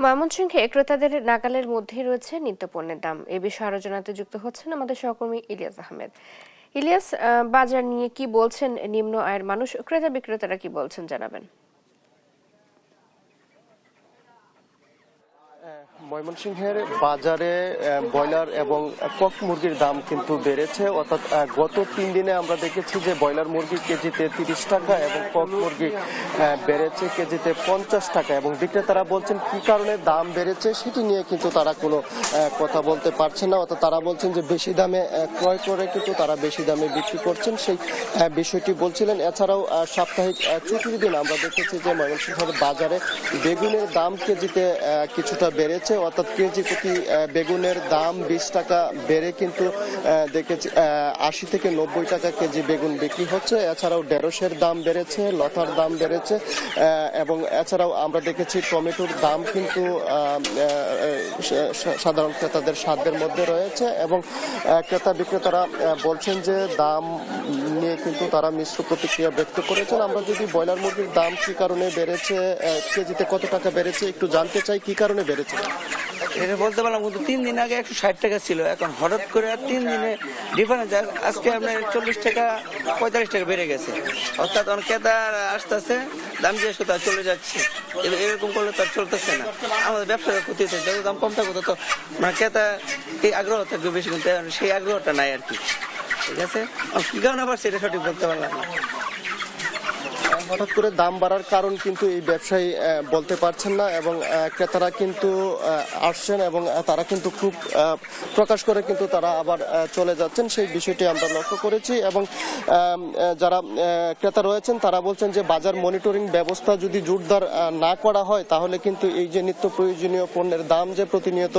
ময়মনসিংহে ক্রেতাদের নাগালের মধ্যেই রয়েছে নিত্যপণ্যের দাম। এ বিষয়ে আরো জানাতে যুক্ত হচ্ছেন আমাদের সহকর্মী ইলিয়াস আহমেদ। ইলিয়াস, বাজার নিয়ে কি বলছেন নিম্ন আয়ের মানুষ, ক্রেতা বিক্রেতারা কি বলছেন জানাবেন। ময়মনসিংহের বাজারে ব্রয়লার এবং কক মুরগির দাম কিন্তু বেড়েছে, অর্থাৎ গত 3 দিনে আমরা দেখেছি যে ব্রয়লার মুরগি কেজিতে 30 টাকা এবং কক মুরগি বেড়েছে কেজিতে 50 টাকা, এবং বিক্রেতারা বলছেন কি কারণে দাম বেড়েছে সেটি নিয়ে কিন্তু তারা কোনো কথা বলতে পারছেন না। অর্থাৎ তারা বলছেন যে বেশি দামে ক্রয় করে কিন্তু তারা বেশি দামে বিক্রি করছেন, সেই বিষয়টি বলছিলেন। এছাড়াও সাপ্তাহিক ছুটির দিন আমরা দেখেছি যে ময়মনসিংহের বাজারে বেগুনের দাম কেজিতে কিছুটা বেড়েছে, অর্থাৎ কেজি প্রতি বেগুনের দাম 20 টাকা বেড়ে কিন্তু দেখেছি 80 থেকে 90 টাকা কেজি বেগুন বিক্রি হচ্ছে। এছাড়াও ঢেঁড়সের দাম বেড়েছে, লতার দাম বেড়েছে, এবং এছাড়াও আমরা দেখেছি টমেটোর দাম কিন্তু সাধারণ ক্রেতাদের সাধ্যের মধ্যে রয়েছে, এবং ক্রেতা বিক্রেতারা বলছেন যে দাম নিয়ে কিন্তু তারা মিশ্র প্রতিক্রিয়া ব্যক্ত করেছেন। আমরা যদি ব্রয়লার মুরগির দাম কি কারণে বেড়েছে, কেজিতে কত টাকা বেড়েছে একটু জানতে চাই, কি কারণে বেড়েছে এটা বলতে পারলাম, কিন্তু 3 দিন আগে 160 টাকা ছিল, এখন হঠাৎ করে 3 দিনে ডিফারেন্স। আজকে আপনার 40 টাকা 45 টাকা বেড়ে গেছে, অর্থাৎ অনেক ক্রেতা আসতেছে, দাম জিজ্ঞেস করতে চলে যাচ্ছে। এরকম করলে তো আর চলতেছে না, আমাদের ব্যবসার ক্ষতি হচ্ছে। যত দাম কম থাকবে তত মানে ক্রেতা এই আগ্রহ থাকবে বেশি, কিন্তু সেই আগ্রহটা নাই আর কি। ঠিক আছে, কি কারণে আবার সেটা সঠিক বলতে পারলাম না। হঠাৎ করে দাম বাড়ার কারণ কিন্তু এই ব্যবসায়ী বলতে পারছেন না, এবং ক্রেতারা কিন্তু আসছেন এবং তারা কিন্তু খুব প্রকাশ করে কিন্তু তারা আবার চলে যাচ্ছেন, সেই বিষয়টি আমরা লক্ষ্য করেছি। এবং যারা ক্রেতা রয়েছেন তারা বলছেন যে বাজার মনিটরিং ব্যবস্থা যদি জোরদার না করা হয় তাহলে কিন্তু এই যে নিত্য প্রয়োজনীয় পণ্যের দাম যে প্রতিনিয়ত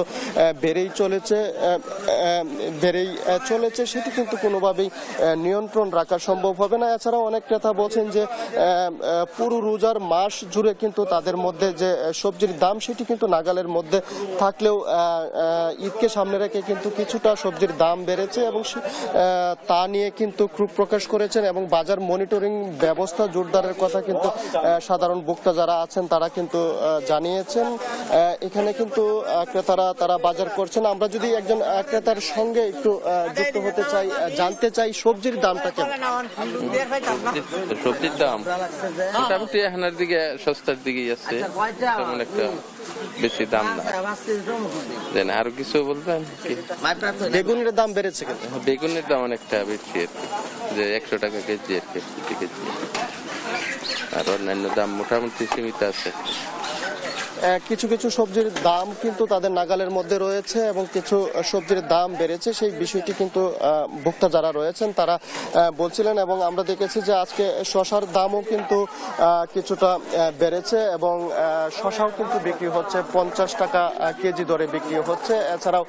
বেড়েই চলেছে সেটি কিন্তু কোনোভাবেই নিয়ন্ত্রণ রাখা সম্ভব হবে না। এছাড়াও অনেক ক্রেতা বলছেন যে পুরো রোজার মাস জুড়ে কিন্তু তাদের মধ্যে যে সবজির দাম সেটি কিন্তু নাগালের মধ্যে থাকলেও ঈদকে সামনে রেখে কিন্তু কিছুটা সবজির দাম বেড়েছে, এবং তা নিয়ে কিন্তু ক্ষোভ প্রকাশ করেছেন, এবং বাজার মনিটরিং ব্যবস্থা জোরদারের কথা কিন্তু সাধারণ ভোক্তা যারা আছেন তারা কিন্তু জানিয়েছেন। এখানে কিন্তু ক্রেতারা তারা বাজার করছেন। আমরা যদি একজন ক্রেতার সঙ্গে একটু যুক্ত হতে চাই, জানতে চাই সবজির দামটা কেমন। সবজির দাম মোটামুটি এখানের দিকে সস্তার দিকেই আছে, তেমন একটা বেশি দাম না। আরো কিছু বলবেন? বেগুনের দাম বেড়েছে, বেগুনের দাম অনেকটা বেশি আর কি, যে 100 টাকা কেজি আর কি প্রতি কেজি, আর অন্যান্য দাম মোটামুটি সীমিত আছে। কিছু কিছু সবজির দাম কিন্তু তাদের নাগালের মধ্যে রয়েছে, এবং কিছু সবজির দাম বেড়েছে, সেই বিষয়টি কিন্তু ভোক্তা যারা রয়েছেন তারা বলছিলেন। এবং আমরা দেখেছি যে আজকে শশার দামও কিন্তু কিছুটা বেড়েছে, এবং শশাও কিন্তু বিক্রি হচ্ছে 50 টাকা কেজি দরে বিক্রি হচ্ছে। এছাড়াও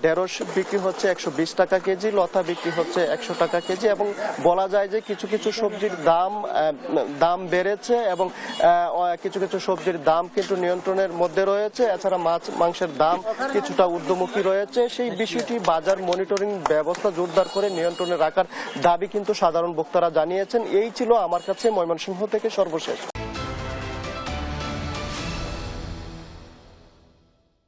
ঢেঁড়স বিক্রি হচ্ছে 120 টাকা কেজি, লতা বিক্রি হচ্ছে 100 টাকা কেজি, এবং বলা যায় যে কিছু কিছু সবজির দাম বেড়েছে, এবং কিছু কিছু সবজির দাম কিন্তু নিয়ন্ত্রণের মধ্যে রয়েছে। এছাড়া মাছ মাংসের দাম কিছুটা ঊর্ধ্বমুখী রয়েছে, সেই বিষয়টি বাজার মনিটরিং ব্যবস্থা জোরদার করে নিয়ন্ত্রণে রাখার দাবি কিন্তু সাধারণ ভোক্তারা জানিয়েছেন। এই ছিল আমার কাছে ময়মনসিংহ থেকে সর্বশেষ।